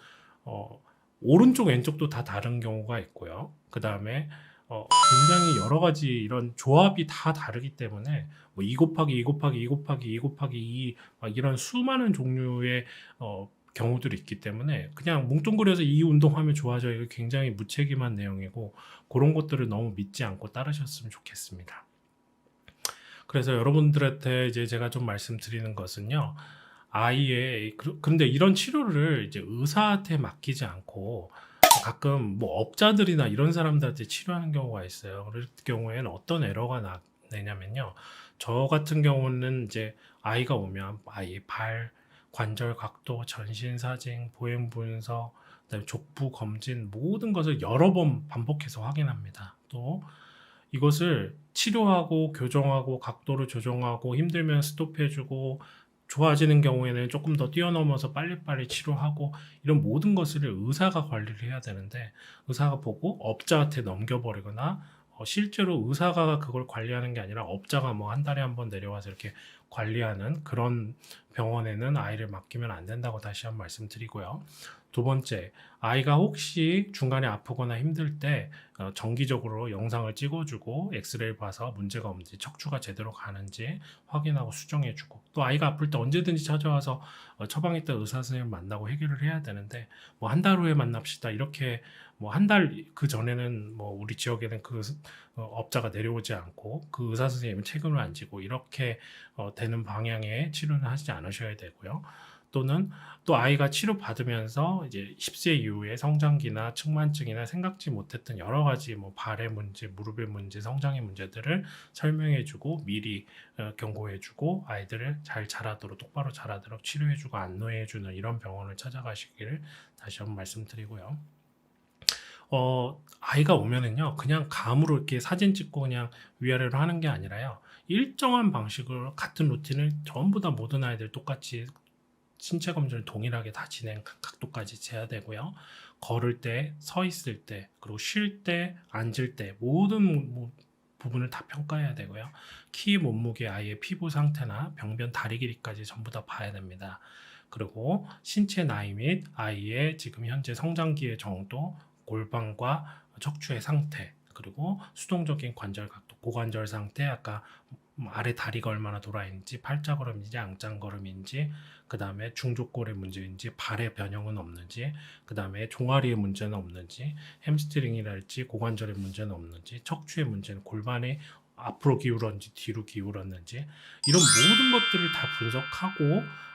오른쪽 왼쪽도 다 다른 경우가 있고요. 그 다음에 굉장히 여러 가지 이런 조합이 다 다르기 때문에 뭐 2 곱하기 2 곱하기 2 곱하기 2 곱하기 2 이런 수많은 종류의 경우들이 있기 때문에 그냥 뭉뚱그려서 이 운동하면 좋아져요. 이거 굉장히 무책임한 내용이고 그런 것들을 너무 믿지 않고 따르셨으면 좋겠습니다. 그래서 여러분들한테 이제 제가 좀 말씀드리는 것은요. 근데 이런 치료를 이제 의사한테 맡기지 않고 가끔 뭐 업자들이나 이런 사람들한테 치료하는 경우가 있어요. 그럴 경우에는 어떤 에러가 내냐면요. 저 같은 경우는 이제 아이가 오면 아이의 발, 관절 각도, 전신 사진, 보행 분석, 그다음에 족부 검진 모든 것을 여러 번 반복해서 확인합니다. 또 이것을 치료하고 교정하고 각도를 조정하고 힘들면 스톱해주고 좋아지는 경우에는 조금 더 뛰어넘어서 빨리빨리 치료하고 이런 모든 것을 의사가 관리를 해야 되는데 의사가 보고 업자한테 넘겨버리거나 실제로 의사가 그걸 관리하는 게 아니라 업자가 뭐 한 달에 한 번 내려와서 이렇게 관리하는 그런 병원에는 아이를 맡기면 안 된다고 다시 한번 말씀드리고요. 두 번째, 아이가 혹시 중간에 아프거나 힘들 때 정기적으로 영상을 찍어주고 엑스레이 봐서 문제가 없는지 척추가 제대로 가는지 확인하고 수정해주고 또 아이가 아플 때 언제든지 찾아와서 처방했던 의사 선생님 만나고 해결을 해야 되는데 뭐 한 달 후에 만납시다 이렇게 뭐 한 달 그 전에는 뭐 우리 지역에는 그 업자가 내려오지 않고 그 의사 선생님은 책임을 안 지고 이렇게 되는 방향의 치료는 하지 않으셔야 되고요. 또는 또 아이가 치료받으면서 이제 10세 이후에 성장기나 측만증이나 생각지 못했던 여러 가지 뭐 발의 문제, 무릎의 문제, 성장의 문제들을 설명해주고 미리 경고해주고 아이들을 잘 자라도록 똑바로 자라도록 치료해주고 안내해주는 이런 병원을 찾아가시기를 다시 한번 말씀드리고요. 아이가 오면은요, 그냥 감으로 이렇게 사진 찍고 그냥 위아래로 하는 게 아니라요, 일정한 방식으로 같은 루틴을 전부 다 모든 아이들 똑같이 신체 검진을 동일하게 다 각도까지 재야 되고요. 걸을 때, 서 있을 때, 그리고 쉴 때, 앉을 때 모든 부분을 다 평가해야 되고요. 키, 몸무게, 아이의 피부 상태나 병변 다리 길이까지 전부 다 봐야 됩니다. 그리고 신체 나이 및 아이의 지금 현재 성장기의 정도, 골반과 척추의 상태, 그리고 수동적인 관절 각도, 고관절 상태, 아까 아래 다리가 얼마나 돌아 있는지, 팔자걸음인지 앙짱걸음인지, 그 다음에 중족골의 문제인지, 발의 변형은 없는지, 그 다음에 종아리의 문제는 없는지, 햄스트링이랄지 고관절의 문제는 없는지, 척추의 문제는 골반이 앞으로 기울었는지 뒤로 기울었는지, 이런 모든 것들을 다 분석하고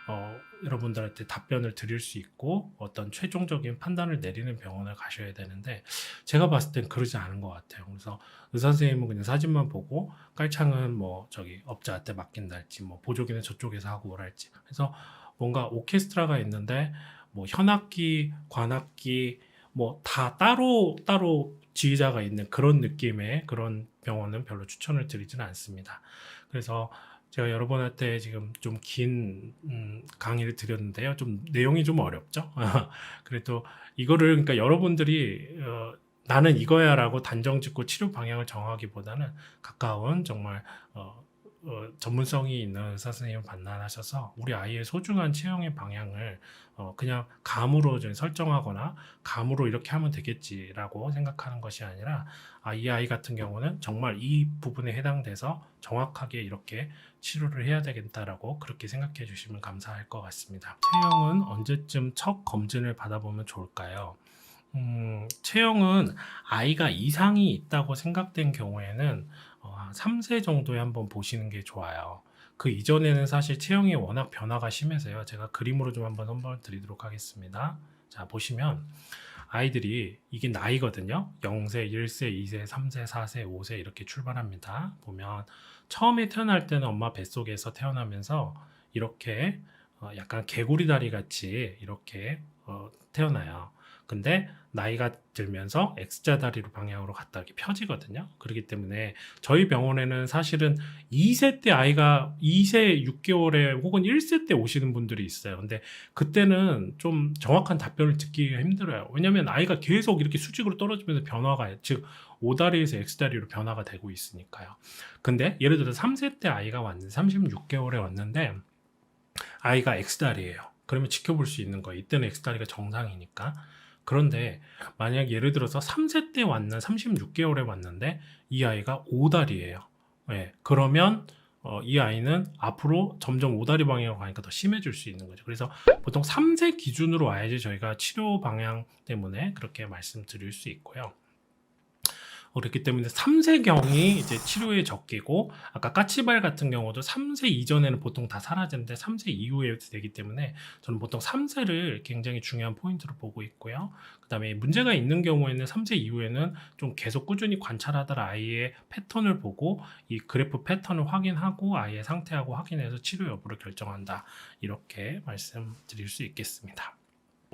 여러분들한테 답변을 드릴 수 있고 어떤 최종적인 판단을 내리는 병원을 가셔야 되는데, 제가 봤을 땐 그러지 않은 것 같아요. 그래서 의사 선생님은 그냥 사진만 보고 깔창은 뭐 저기 업자한테 맡긴달지, 뭐 보조기는 저쪽에서 하고 오랄지, 그래서 뭔가 오케스트라가 있는데 뭐 현악기, 관악기 뭐 다 따로 따로 지휘자가 있는 그런 느낌의 그런 병원은 별로 추천을 드리지는 않습니다. 그래서 제가 여러분한테 지금 좀 긴 강의를 드렸는데요. 좀 내용이 좀 어렵죠? 그래도 이거를, 그러니까 여러분들이 나는 이거야라고 단정 짓고 치료 방향을 정하기보다는 가까운 정말 전문성이 있는 의사 선생님을 만나셔서 우리 아이의 소중한 체형의 방향을 그냥 감으로 좀 설정하거나 감으로 이렇게 하면 되겠지라고 생각하는 것이 아니라, 이 아이 같은 경우는 정말 이 부분에 해당돼서 정확하게 이렇게 치료를 해야 되겠다라고 그렇게 생각해 주시면 감사할 것 같습니다. 체형은 언제쯤 첫 검진을 받아보면 좋을까요? 체형은 아이가 이상이 있다고 생각된 경우에는 3세 정도에 한번 보시는 게 좋아요. 그 이전에는 사실 체형이 워낙 변화가 심해서요. 제가 그림으로 좀 한번 선보여 드리도록 하겠습니다. 자, 보시면 아이들이 이게 나이거든요. 0세, 1세, 2세, 3세, 4세, 5세 이렇게 출발합니다. 보면 처음에 태어날 때는 엄마 뱃속에서 태어나면서 이렇게 약간 개구리 다리 같이 이렇게 태어나요. 근데 나이가 들면서 X자 다리로 방향으로 갔다 이렇게 펴지거든요. 그렇기 때문에 저희 병원에는 사실은 2세 때 아이가 2세 6개월에 혹은 1세 때 오시는 분들이 있어요. 근데 그때는 좀 정확한 답변을 듣기가 힘들어요. 왜냐하면 아이가 계속 이렇게 수직으로 떨어지면서 변화가, 즉 O다리에서 X다리로 변화가 되고 있으니까요. 근데 예를 들어 3세 때 아이가 왔는데 36개월에 왔는데 아이가 X다리예요. 그러면 지켜볼 수 있는 거예요. 이때는 X다리가 정상이니까. 그런데 만약 예를 들어서 3세 때 왔는 36개월에 왔는데 이 아이가 O다리예요. 예, 그러면 이 아이는 앞으로 점점 O다리 방향으로 가니까 더 심해질 수 있는 거죠. 그래서 보통 3세 기준으로 와야지 저희가 치료 방향 때문에 그렇게 말씀드릴 수 있고요. 그렇기 때문에 3세경이 이제 치료에 적기고, 아까 까치발 같은 경우도 3세 이전에는 보통 다 사라지는데 3세 이후에 되기 때문에 저는 보통 3세를 굉장히 중요한 포인트로 보고 있고요. 그 다음에 문제가 있는 경우에는 3세 이후에는 좀 계속 꾸준히 관찰하다가 아이의 패턴을 보고 이 그래프 패턴을 확인하고 아이의 상태하고 확인해서 치료 여부를 결정한다, 이렇게 말씀드릴 수 있겠습니다.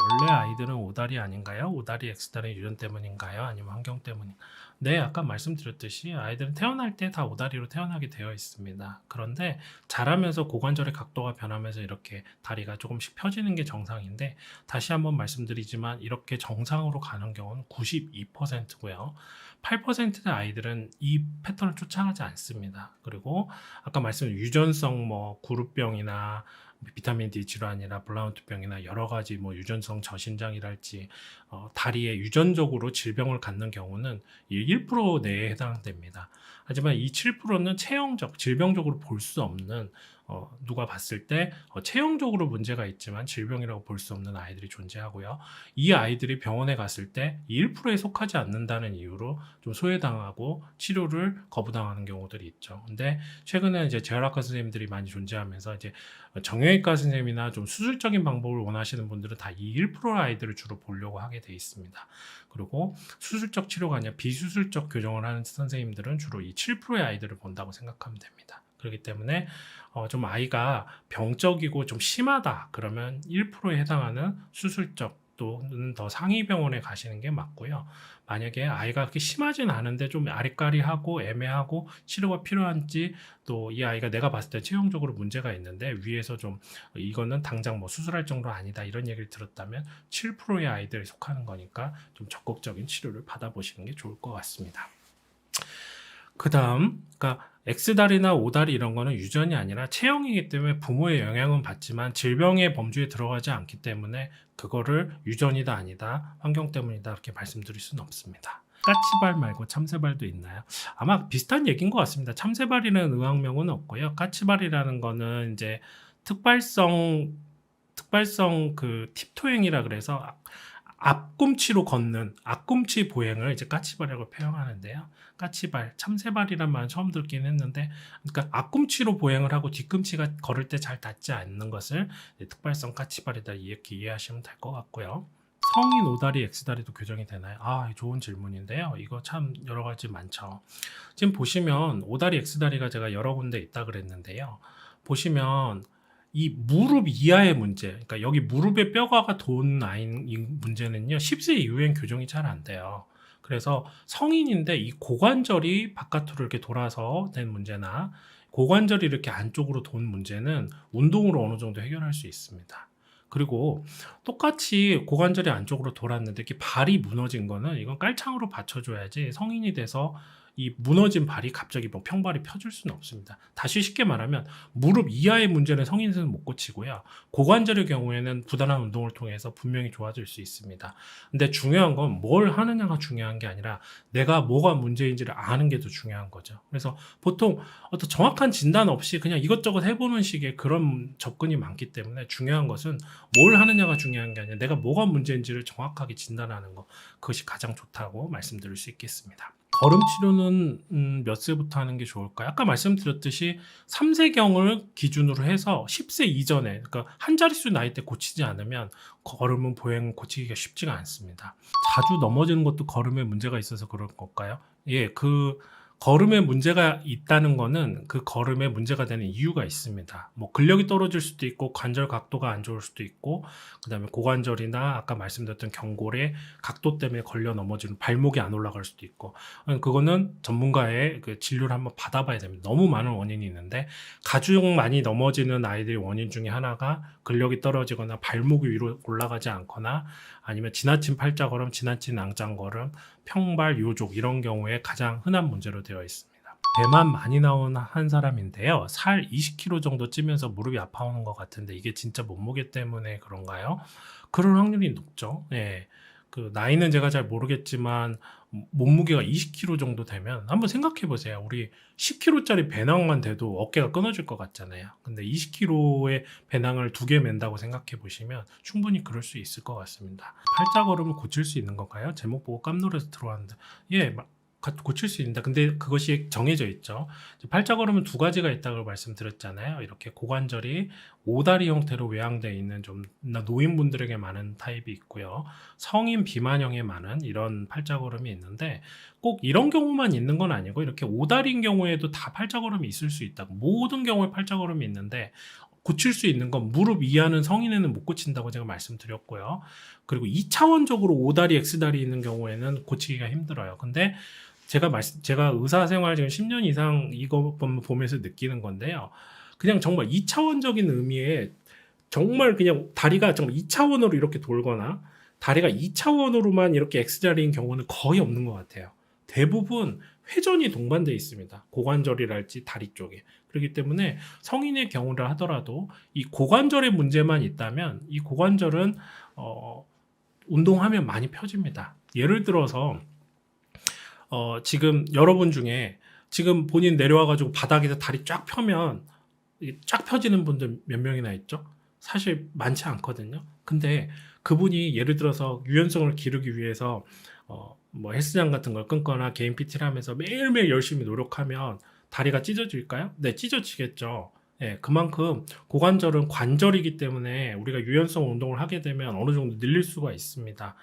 원래 아이들은 오다리 아닌가요? 오다리 X다리 유전 때문인가요? 아니면 환경 때문인가요? 네, 아까 말씀드렸듯이 아이들은 태어날 때 다 오다리로 태어나게 되어 있습니다. 그런데 자라면서 고관절의 각도가 변하면서 이렇게 다리가 조금씩 펴지는 게 정상인데, 다시 한번 말씀드리지만 이렇게 정상으로 가는 경우는 92%고요. 8%의 아이들은 이 패턴을 쫓아가지 않습니다. 그리고 아까 말씀드린 유전성 뭐 구루병이나 비타민 D 질환이나 블라운트병이나 여러 가지 뭐 유전성 저신장이랄지 다리에 유전적으로 질병을 갖는 경우는 1% 내에 해당됩니다. 하지만 이 7%는 체형적, 질병적으로 볼 수 없는, 누가 봤을 때 체형적으로 문제가 있지만 질병이라고 볼 수 없는 아이들이 존재하고요. 이 아이들이 병원에 갔을 때 1%에 속하지 않는다는 이유로 좀 소외당하고 치료를 거부당하는 경우들이 있죠. 근데 최근에 이제 재활학과 선생님들이 많이 존재하면서 이제 정형외과 선생님이나 좀 수술적인 방법을 원하시는 분들은 다 이 1% 아이들을 주로 보려고 하게 돼 있습니다. 그리고 수술적 치료가 아니라 비수술적 교정을 하는 선생님들은 주로 이 7%의 아이들을 본다고 생각하면 됩니다. 그렇기 때문에 좀 아이가 병적이고 좀 심하다 그러면 1%에 해당하는 수술적 또는 더 상위 병원에 가시는 게 맞고요. 만약에 아이가 그렇게 심하진 않은데 좀 아리까리하고 애매하고 치료가 필요한지, 또 이 아이가 내가 봤을 때 체형적으로 문제가 있는데 위에서 좀 이거는 당장 뭐 수술할 정도 아니다 이런 얘기를 들었다면 7%의 아이들에 속하는 거니까 좀 적극적인 치료를 받아보시는 게 좋을 것 같습니다. 그 다음, 그러니까 X다리나 O다리 이런 거는 유전이 아니라 체형이기 때문에 부모의 영향은 받지만 질병의 범주에 들어가지 않기 때문에 그거를 유전이다 아니다, 환경 때문이다 이렇게 말씀드릴 수는 없습니다. 까치발 말고 참새발도 있나요? 아마 비슷한 얘기인 것 같습니다. 참새발이라는 의학명은 없고요. 까치발이라는 거는 이제 특발성 그 팁토행이라 그래서 앞꿈치로 걷는 앞꿈치 보행을 이제 까치발이라고 표현하는데요. 까치발, 참새발이란 말은 처음 듣긴 했는데, 그러니까 앞꿈치로 보행을 하고 뒤꿈치가 걸을 때 잘 닿지 않는 것을 특발성 까치발이다 이렇게 이해하시면 될 것 같고요. 성인 오다리 X다리도 교정이 되나요? 좋은 질문인데요. 이거 참 여러 가지 많죠. 지금 보시면 오다리 X다리가 제가 여러 군데 있다 그랬는데요. 보시면 이 무릎 이하의 문제, 그러니까 여기 무릎에 뼈가 돈 아인 이 문제는요, 10세 이후엔 교정이 잘 안 돼요. 그래서 성인인데 이 고관절이 바깥으로 이렇게 돌아서 된 문제나 고관절이 이렇게 안쪽으로 돈 문제는 운동으로 어느 정도 해결할 수 있습니다. 그리고 똑같이 고관절이 안쪽으로 돌았는데 이렇게 발이 무너진 거는 이건 깔창으로 받쳐줘야지 성인이 돼서 이 무너진 발이 갑자기 뭐 평발이 펴질 수는 없습니다. 다시 쉽게 말하면 무릎 이하의 문제는 성인에서는 못 고치고요. 고관절의 경우에는 부단한 운동을 통해서 분명히 좋아질 수 있습니다. 근데 중요한 건 뭘 하느냐가 중요한 게 아니라 내가 뭐가 문제인지를 아는 게 더 중요한 거죠. 그래서 보통 어떤 정확한 진단 없이 그냥 이것저것 해보는 식의 그런 접근이 많기 때문에 중요한 것은 뭘 하느냐가 중요한 게 아니라 내가 뭐가 문제인지를 정확하게 진단하는 거, 그것이 가장 좋다고 말씀드릴 수 있겠습니다. 걸음 치료는 몇 세부터 하는 게 좋을까요? 아까 말씀드렸듯이 3세경을 기준으로 해서 10세 이전에, 그러니까 한 자릿수 나이 때 고치지 않으면 걸음은 보행 고치기가 쉽지가 않습니다. 자주 넘어지는 것도 걸음에 문제가 있어서 그럴 걸까요? 예, 그 걸음에 문제가 있다는 거는 그 걸음에 문제가 되는 이유가 있습니다. 뭐 근력이 떨어질 수도 있고 관절 각도가 안 좋을 수도 있고, 그다음에 고관절이나 아까 말씀드렸던 경골의 각도 때문에 걸려 넘어지는, 발목이 안 올라갈 수도 있고, 그거는 전문가의 그 진료를 한번 받아봐야 됩니다. 너무 많은 원인이 있는데 가장 많이 넘어지는 아이들의 원인 중에 하나가 근력이 떨어지거나 발목이 위로 올라가지 않거나 아니면 지나친 팔자걸음, 지나친 앙장걸음, 평발, 요족 이런 경우에 가장 흔한 문제로 되어 있습니다. 배만 많이 나온 한 사람인데요. 살 20kg 정도 찌면서 무릎이 아파오는 것 같은데 이게 진짜 몸무게 때문에 그런가요? 그럴 확률이 높죠. 예. 그 나이는 제가 잘 모르겠지만 몸무게가 20kg 정도 되면 한번 생각해 보세요. 우리 10kg짜리 배낭만 돼도 어깨가 끊어질 것 같잖아요. 근데 20kg의 배낭을 2개 맨다고 생각해 보시면 충분히 그럴 수 있을 것 같습니다. 팔자걸음을 고칠 수 있는 건가요? 제목 보고 깜놀해서 들어왔는데, 예, 고칠 수 있습니다. 근데 그것이 정해져 있죠. 팔자걸음은 2가지가 있다고 말씀드렸잖아요. 이렇게 고관절이 오다리 형태로 외양되어 있는 좀 노인분들에게 많은 타입이 있고요. 성인 비만형에 많은 이런 팔자걸음이 있는데 꼭 이런 경우만 있는 건 아니고 이렇게 오다리인 경우에도 다 팔자걸음이 있을 수 있다. 모든 경우에 팔자걸음이 있는데 고칠 수 있는 건 무릎 이하는 성인에는 못 고친다고 제가 말씀드렸고요. 그리고 2차원적으로 오다리, X다리 있는 경우에는 고치기가 힘들어요. 근데 제가 의사 생활 지금 10년 이상 이거 보면서 느끼는 건데요. 그냥 정말 2차원적인 의미의 정말 그냥 다리가 정말 2차원으로 이렇게 돌거나 다리가 2차원으로만 이렇게 X자리인 경우는 거의 없는 것 같아요. 대부분 회전이 동반되어 있습니다. 고관절이랄지 다리 쪽에. 그렇기 때문에 성인의 경우를 하더라도 이 고관절의 문제만 있다면 이 고관절은 운동하면 많이 펴집니다. 예를 들어서 지금 여러분 중에 지금 본인 내려와가지고 바닥에서 다리 쫙 펴면 쫙 펴지는 분들 몇 명이나 있죠? 사실 많지 않거든요. 근데 그분이 예를 들어서 유연성을 기르기 위해서 뭐 헬스장 같은 걸 끊거나 개인 PT를 하면서 매일매일 열심히 노력하면 다리가 찢어질까요? 네, 찢어지겠죠. 예, 그만큼 고관절은 관절이기 때문에 우리가 유연성 운동을 하게 되면 어느 정도 늘릴 수가 있습니다.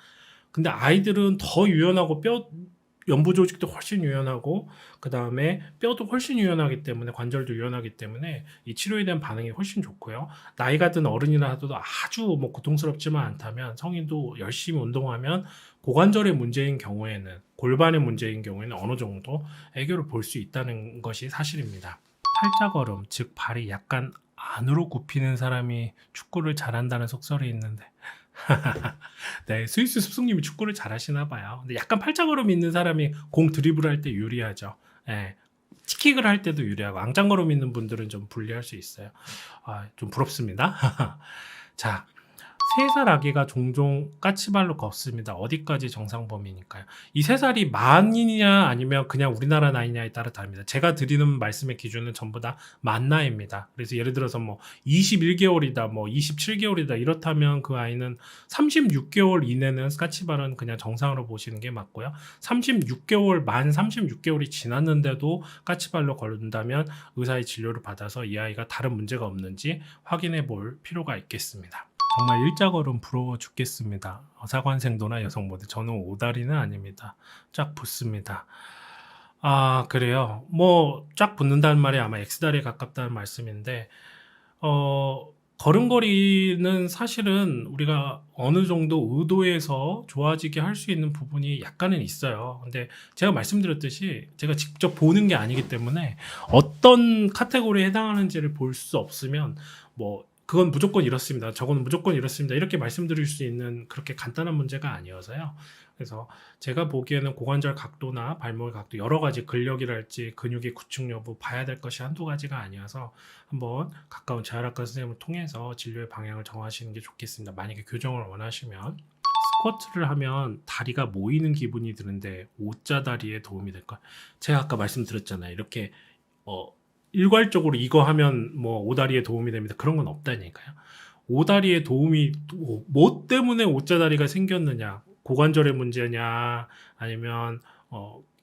근데 아이들은 더 유연하고 연부 조직도 훨씬 유연하고 그 다음에 뼈도 훨씬 유연하기 때문에 관절도 유연하기 때문에 이 치료에 대한 반응이 훨씬 좋고요. 나이가 든 어른이나 하더라도 아주 뭐 고통스럽지만 않다면 성인도 열심히 운동하면 고관절의 문제인 경우에는, 골반의 문제인 경우에는 어느 정도 해결을 볼 수 있다는 것이 사실입니다. 팔자걸음, 즉 발이 약간 안으로 굽히는 사람이 축구를 잘한다는 속설이 있는데 네, 스위스 스승님이 축구를 잘하시나 봐요. 근데 약간 팔자걸음 있는 사람이 공 드리블할 때 유리하죠. 예, 치킥을 할 때도 유리하고 앙장걸음 있는 분들은 좀 불리할 수 있어요. 좀 부럽습니다. 자, 3살 아기가 종종 까치발로 걷습니다. 어디까지 정상 범위니까요. 이 3살이 만이냐 아니면 그냥 우리나라 나이냐에 따라 다릅니다. 제가 드리는 말씀의 기준은 전부 다 만 나이입니다. 그래서 예를 들어서 뭐 21개월이다, 뭐 27개월이다 이렇다면 그 아이는 36개월 이내는 까치발은 그냥 정상으로 보시는 게 맞고요. 36개월, 만 36개월이 지났는데도 까치발로 걸른다면 의사의 진료를 받아서 이 아이가 다른 문제가 없는지 확인해 볼 필요가 있겠습니다. 정말 일자걸음 부러워 죽겠습니다. 사관생도나 여성 모델. 저는 오다리는 아닙니다. 쫙 붙습니다. 아, 그래요. 뭐, 쫙 붙는다는 말이 아마 X다리에 가깝다는 말씀인데, 걸음걸이는 사실은 우리가 어느 정도 의도해서 좋아지게 할 수 있는 부분이 약간은 있어요. 근데 제가 말씀드렸듯이 제가 직접 보는 게 아니기 때문에 어떤 카테고리에 해당하는지를 볼 수 없으면 뭐 그건 무조건 이렇습니다. 저거는 무조건 이렇습니다. 이렇게 말씀드릴 수 있는 그렇게 간단한 문제가 아니어서요. 그래서 제가 보기에는 고관절 각도나 발목의 각도 여러 가지 근력이랄지 근육의 구축 여부 봐야 될 것이 한두 가지가 아니어서 한번 가까운 재활학과 선생님을 통해서 진료의 방향을 정하시는 게 좋겠습니다. 만약에 교정을 원하시면 스쿼트를 하면 다리가 모이는 기분이 드는데 O자 다리에 도움이 될까? 제가 아까 말씀드렸잖아요. 이렇게 일괄적으로 이거 하면 뭐 오다리에 도움이 됩니다. 그런 건 없다니까요. 오다리에 도움이 뭐 때문에 O자 다리가 생겼느냐? 고관절의 문제냐? 아니면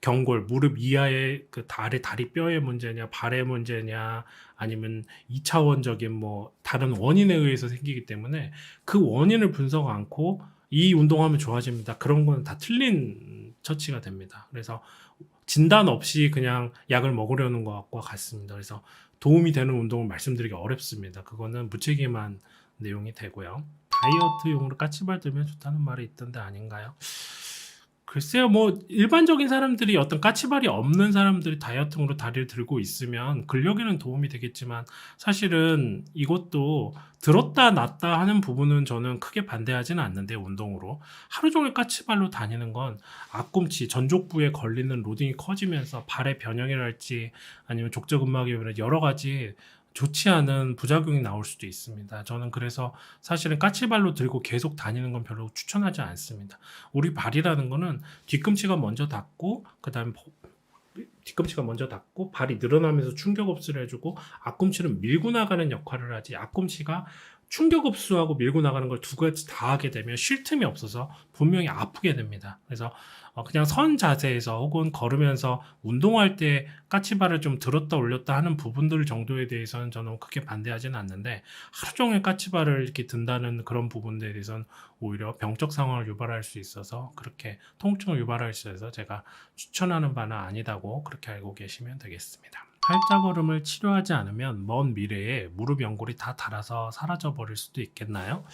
경골 무릎 이하의 그 다리 뼈의 문제냐? 발의 문제냐? 아니면 2차원적인 뭐 다른 원인에 의해서 생기기 때문에 그 원인을 분석 않고 이 운동하면 좋아집니다. 그런 건 다 틀린 처치가 됩니다. 그래서 진단 없이 그냥 약을 먹으려는 것과 같습니다. 그래서 도움이 되는 운동을 말씀드리기 어렵습니다. 그거는 무책임한 내용이 되고요. 다이어트용으로 까치발 들면 좋다는 말이 있던데 아닌가요? 글쎄요, 뭐 일반적인 사람들이 어떤 까치발이 없는 사람들이 다이어트용으로 다리를 들고 있으면 근력에는 도움이 되겠지만 사실은 이것도 들었다 놨다 하는 부분은 저는 크게 반대하지는 않는데 운동으로 하루 종일 까치발로 다니는 건 앞꿈치 전족부에 걸리는 로딩이 커지면서 발의 변형이랄지 아니면 족저근막염이랄지 여러 가지 좋지 않은 부작용이 나올 수도 있습니다. 저는 그래서 사실은 까치발로 들고 계속 다니는 건 별로 추천하지 않습니다. 우리 발이라는 거는 뒤꿈치가 먼저 닿고 그다음에 뒤꿈치가 먼저 닿고 발이 늘어나면서 충격 흡수를 해주고 앞꿈치는 밀고 나가는 역할을 하지 앞꿈치가 충격 흡수하고 밀고 나가는 걸 두 가지 다 하게 되면 쉴 틈이 없어서 분명히 아프게 됩니다. 그래서 그냥 선 자세에서 혹은 걸으면서 운동할 때 까치발을 좀 들었다 올렸다 하는 부분들 정도에 대해서는 저는 크게 반대하지는 않는데 하루 종일 까치발을 이렇게 든다는 그런 부분들에 대해서는 오히려 병적 상황을 유발할 수 있어서 그렇게 통증을 유발할 수 있어서 제가 추천하는 바는 아니다고 그렇게 알고 계시면 되겠습니다. 팔자걸음을 치료하지 않으면 먼 미래에 무릎 연골이 다 닳아서 사라져 버릴 수도 있겠나요?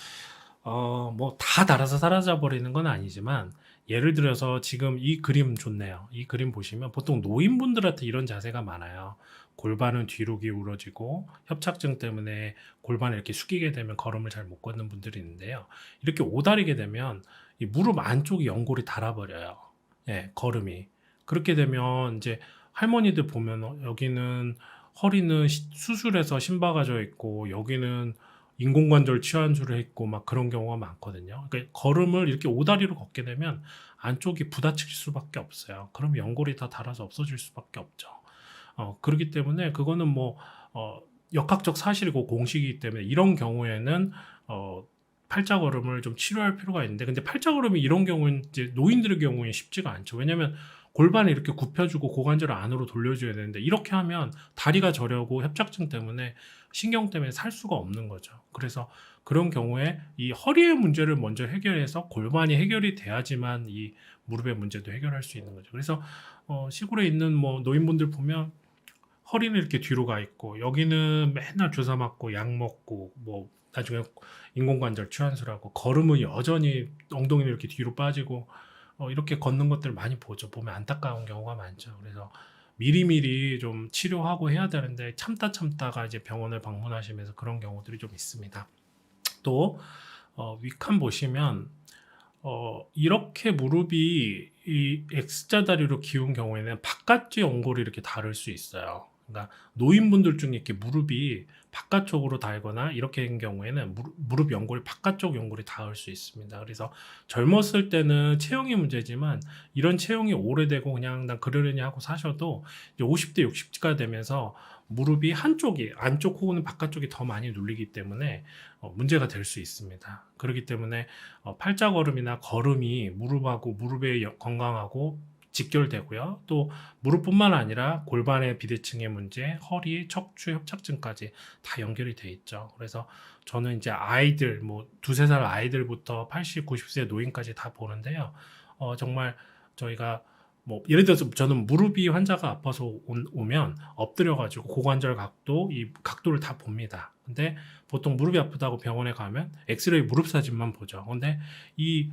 뭐 다 닳아서 사라져 버리는 건 아니지만 예를 들어서 지금 이 그림 좋네요. 이 그림 보시면 보통 노인분들한테 이런 자세가 많아요. 골반은 뒤로 기울어지고 협착증 때문에 골반을 이렇게 숙이게 되면 걸음을 잘 못 걷는 분들이 있는데요. 이렇게 오다리게 되면 이 무릎 안쪽이 연골이 닳아버려요. 예, 걸음이. 그렇게 되면 이제 할머니들 보면 여기는 허리는 수술해서 신박아져 있고 여기는 인공관절 치환술을 했고 막 그런 경우가 많거든요. 그러니까 걸음을 이렇게 오다리로 걷게 되면 안쪽이 부딪힐 수밖에 없어요. 그럼 연골이 다 닳아서 없어질 수밖에 없죠. 그렇기 때문에 그거는 뭐 역학적 사실이고 공식이기 때문에 이런 경우에는 팔자걸음을 좀 치료할 필요가 있는데 근데 팔자걸음이 이런 경우는 이제 노인들의 경우에 쉽지가 않죠. 왜냐하면 골반을 이렇게 굽혀주고 고관절을 안으로 돌려줘야 되는데 이렇게 하면 다리가 저려고 협착증 때문에 신경 때문에 살 수가 없는 거죠. 그래서 그런 경우에 이 허리의 문제를 먼저 해결해서 골반이 해결이 돼야지만 이 무릎의 문제도 해결할 수 있는 거죠. 그래서 시골에 있는 뭐 노인분들 보면 허리는 이렇게 뒤로 가 있고 여기는 맨날 주사 맞고 약 먹고 뭐 나중에 인공관절 치환술하고 걸음은 여전히 엉덩이는 이렇게 뒤로 빠지고 이렇게 걷는 것들 많이 보죠. 보면 안타까운 경우가 많죠. 그래서 미리미리 좀 치료하고 해야 되는데 참다가 이제 병원을 방문하시면서 그런 경우들이 좀 있습니다. 또 윗칸 보시면 이렇게 무릎이 이 X자 다리로 기운 경우에는 바깥쪽 연골이 이렇게 다를 수 있어요. 그러니까 노인분들 중에 이렇게 무릎이 바깥쪽으로 닳거나 이렇게 된 경우에는 무릎 연골이 바깥쪽 연골이 닿을 수 있습니다. 그래서 젊었을 때는 체형이 문제지만 이런 체형이 오래되고 그냥 난 그러려니 하고 사셔도 이제 50대 60가 되면서 무릎이 한쪽이 안쪽 혹은 바깥쪽이 더 많이 눌리기 때문에 문제가 될 수 있습니다. 그렇기 때문에 팔자걸음이나 걸음이 무릎의 건강하고 직결되고요. 또 무릎뿐만 아니라 골반의 비대칭의 문제, 허리, 척추 협착증까지 다 연결이 돼 있죠. 그래서 저는 이제 아이들, 뭐 두세 살 아이들부터 80, 90세 노인까지 다 보는데요. 정말 저희가 뭐 예를 들어서 저는 무릎이 환자가 아파서 오면 엎드려가지고 고관절 각도, 이 각도를 다 봅니다. 근데 보통 무릎이 아프다고 병원에 가면 엑스레이 무릎 사진만 보죠. 근데 이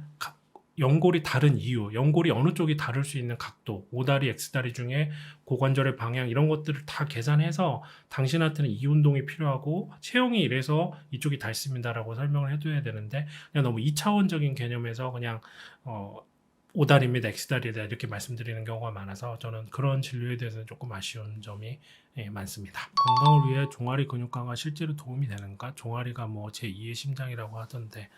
연골이 다른 이유, 연골이 어느 쪽이 다를 수 있는 각도, O다리, X다리 중에 고관절의 방향 이런 것들을 다 계산해서 당신한테는 이 운동이 필요하고 체형이 이래서 이쪽이 닳습니다라고 설명을 해줘야 되는데 그냥 너무 2차원적인 개념에서 그냥 O다리입니다, X다리다 이렇게 말씀드리는 경우가 많아서 저는 그런 진료에 대해서는 조금 아쉬운 점이 많습니다. 건강을 위해 종아리 근육 강화 실제로 도움이 되는가? 종아리가 뭐 제2의 심장이라고 하던데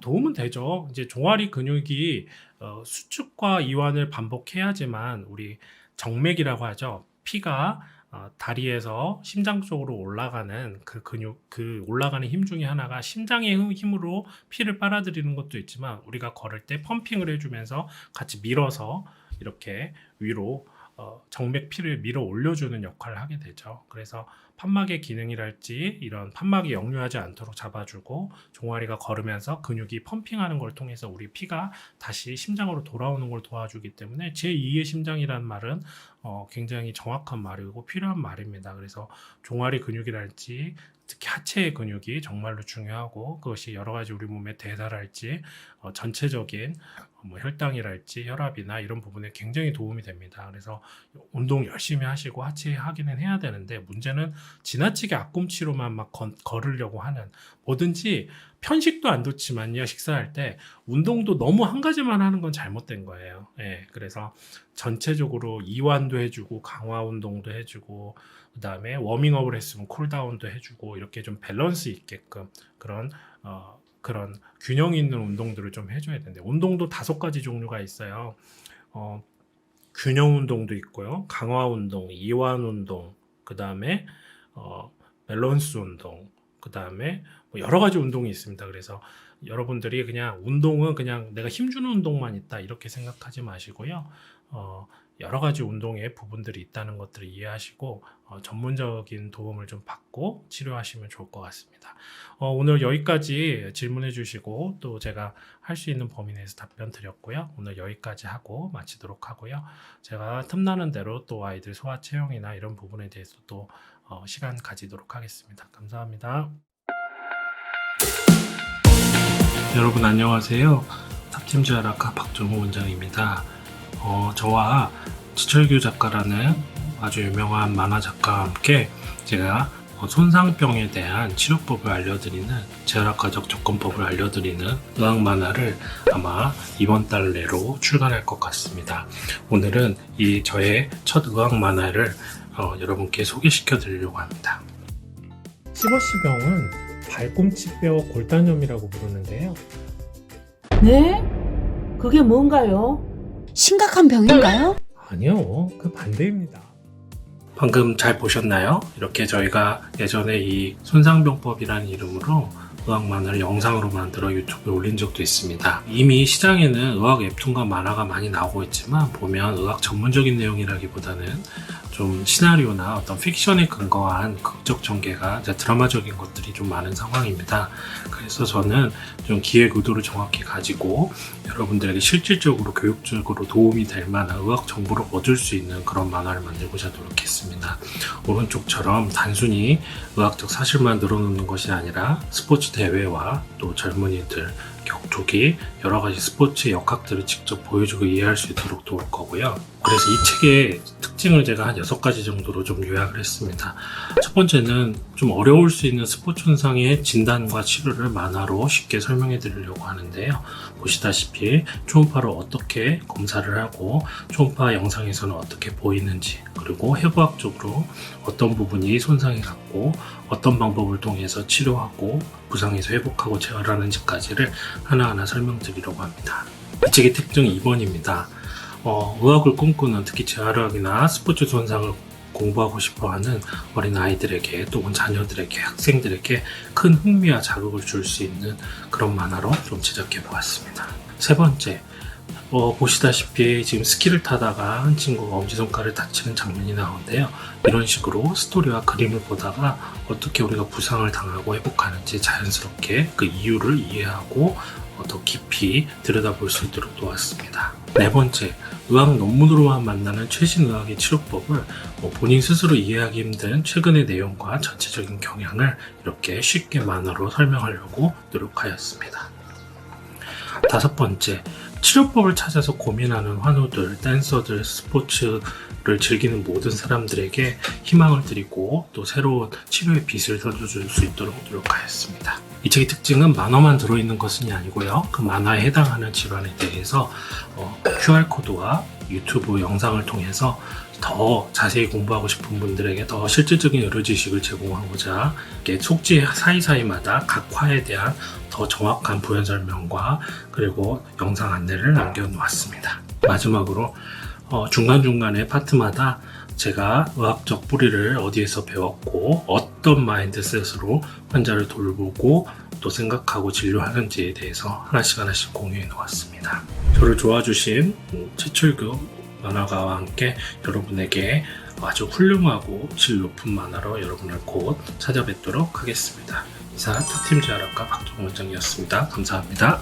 도움은 되죠. 이제 종아리 근육이 수축과 이완을 반복해야지만 우리 정맥이라고 하죠. 피가 다리에서 심장 쪽으로 올라가는 그 근육, 그 올라가는 힘 중에 하나가 심장의 힘으로 피를 빨아들이는 것도 있지만 우리가 걸을 때 펌핑을 해주면서 같이 밀어서 이렇게 위로 정맥 피를 밀어 올려주는 역할을 하게 되죠. 그래서 판막의 기능이랄지 이런 판막이 역류하지 않도록 잡아주고 종아리가 걸으면서 근육이 펌핑하는 걸 통해서 우리 피가 다시 심장으로 돌아오는 걸 도와주기 때문에 제2의 심장이라는 말은 굉장히 정확한 말이고 필요한 말입니다. 그래서 종아리 근육이랄지 특히 하체의 근육이 정말로 중요하고 그것이 여러 가지 우리 몸에 대사랄지 전체적인 뭐 혈당이랄지 혈압이나 이런 부분에 굉장히 도움이 됩니다. 그래서 운동 열심히 하시고 하체 하기는 해야 되는데 문제는 지나치게 앞꿈치로만 막 걸으려고 하는 뭐든지 편식도 안 좋지만요. 식사할 때 운동도 너무 한 가지만 하는 건 잘못된 거예요. 그래서 전체적으로 이완도 해주고 강화 운동도 해주고 그 다음에 워밍업을 했으면 쿨다운도 해주고 이렇게 좀 밸런스 있게끔 그런 균형 있는 운동들을 좀 해줘야 되는데 운동도 5가지 종류가 있어요. 균형 운동도 있고요. 강화 운동, 이완 운동, 그 다음에 밸런스 운동, 그 다음에 뭐 여러 가지 운동이 있습니다. 그래서 여러분들이 그냥 운동은 그냥 내가 힘주는 운동만 있다 이렇게 생각하지 마시고요. 여러 가지 운동의 부분들이 있다는 것들을 이해하시고 전문적인 도움을 좀 받고 치료하시면 좋을 것 같습니다. 오늘 여기까지 질문해 주시고 또 제가 할 수 있는 범위 내에서 답변 드렸고요. 오늘 여기까지 하고 마치도록 하고요. 제가 틈나는 대로 또 아이들 소화 체형이나 이런 부분에 대해서 또 시간 가지도록 하겠습니다. 감사합니다. 여러분 안녕하세요. 탑팀즈아라카 박종호 원장입니다. 저와 지철규 작가라는 아주 유명한 만화 작가와 함께 제가 손상병에 대한 치료법을 알려드리는 재활학과적 접근법을 알려드리는 의학 만화를 아마 이번 달 내로 출간할 것 같습니다. 오늘은 이 저의 첫 의학 만화를 여러분께 소개시켜 드리려고 합니다. 시버시병은 발꿈치뼈 골단염이라고 부르는데요. 네? 그게 뭔가요? 심각한 병인가요? 아니요, 그 반대입니다. 방금 잘 보셨나요? 이렇게 저희가 예전에 이 손상병법이라는 이름으로 의학 만화를 영상으로 만들어 유튜브에 올린 적도 있습니다. 이미 시장에는 의학 웹툰과 만화가 많이 나오고 있지만 보면 의학 전문적인 내용이라기보다는 좀 시나리오나 어떤 픽션에 근거한 극적 전개가 드라마적인 것들이 좀 많은 상황입니다. 그래서 저는 좀 기획 의도를 정확히 가지고 여러분들에게 실질적으로 교육적으로 도움이 될 만한 의학 정보를 얻을 수 있는 그런 만화를 만들고자 노력했습니다. 오른쪽처럼 단순히 의학적 사실만 늘어놓는 것이 아니라 스포츠 대회와 또 젊은이들, 격투기, 여러 가지 스포츠의 역학들을 직접 보여주고 이해할 수 있도록 도울 거고요. 그래서 이 책의 특징을 제가 한 6가지 정도로 좀 요약을 했습니다. 첫 번째는 좀 어려울 수 있는 스포츠 손상의 진단과 치료를 만화로 쉽게 설명해 드리려고 하는데요. 보시다시피 초음파로 어떻게 검사를 하고 초음파 영상에서는 어떻게 보이는지, 그리고 해부학적으로 어떤 부분이 손상이 갔고 어떤 방법을 통해서 치료하고 부상에서 회복하고 재활하는지까지를 하나하나 설명드리려고 합니다. 이 책의 특징 2번입니다. 의학을 꿈꾸는, 특히 재활의학이나 스포츠 손상을 공부하고 싶어하는 어린아이들에게 또는 자녀들에게, 학생들에게 큰 흥미와 자극을 줄 수 있는 그런 만화로 좀 제작해 보았습니다. 세 번째, 보시다시피 지금 스키를 타다가 한 친구가 엄지손가락을 다치는 장면이 나오는데요. 이런 식으로 스토리와 그림을 보다가 어떻게 우리가 부상을 당하고 회복하는지 자연스럽게 그 이유를 이해하고 더 깊이 들여다볼 수 있도록 도왔습니다. 네 번째, 의학 논문으로만 만나는 최신 의학의 치료법을 본인 스스로 이해하기 힘든 최근의 내용과 전체적인 경향을 이렇게 쉽게 만화로 설명하려고 노력하였습니다. 다섯 번째, 치료법을 찾아서 고민하는 환우들, 댄서들, 스포츠를 즐기는 모든 사람들에게 희망을 드리고 또 새로운 치료의 빛을 던져줄 수 있도록 노력하였습니다. 이 책의 특징은 만화만 들어있는 것은 아니고요. 그 만화에 해당하는 질환에 대해서 QR코드와 유튜브 영상을 통해서 더 자세히 공부하고 싶은 분들에게 더 실질적인 의료 지식을 제공하고자 속지 사이사이마다 각 화에 대한 더 정확한 부연 설명과 그리고 영상 안내를 남겨놓았습니다. 마지막으로 중간중간에 파트마다 제가 의학적 뿌리를 어디에서 배웠고 어떤 마인드셋으로 환자를 돌보고 또 생각하고 진료하는지에 대해서 하나씩 공유해 놓았습니다. 저를 도와주신 최철규 만화가와 함께 여러분에게 아주 훌륭하고 질 높은 만화로 여러분을 곧 찾아뵙도록 하겠습니다. 이상 타팀 재활학과 박종원 원장이었습니다. 감사합니다.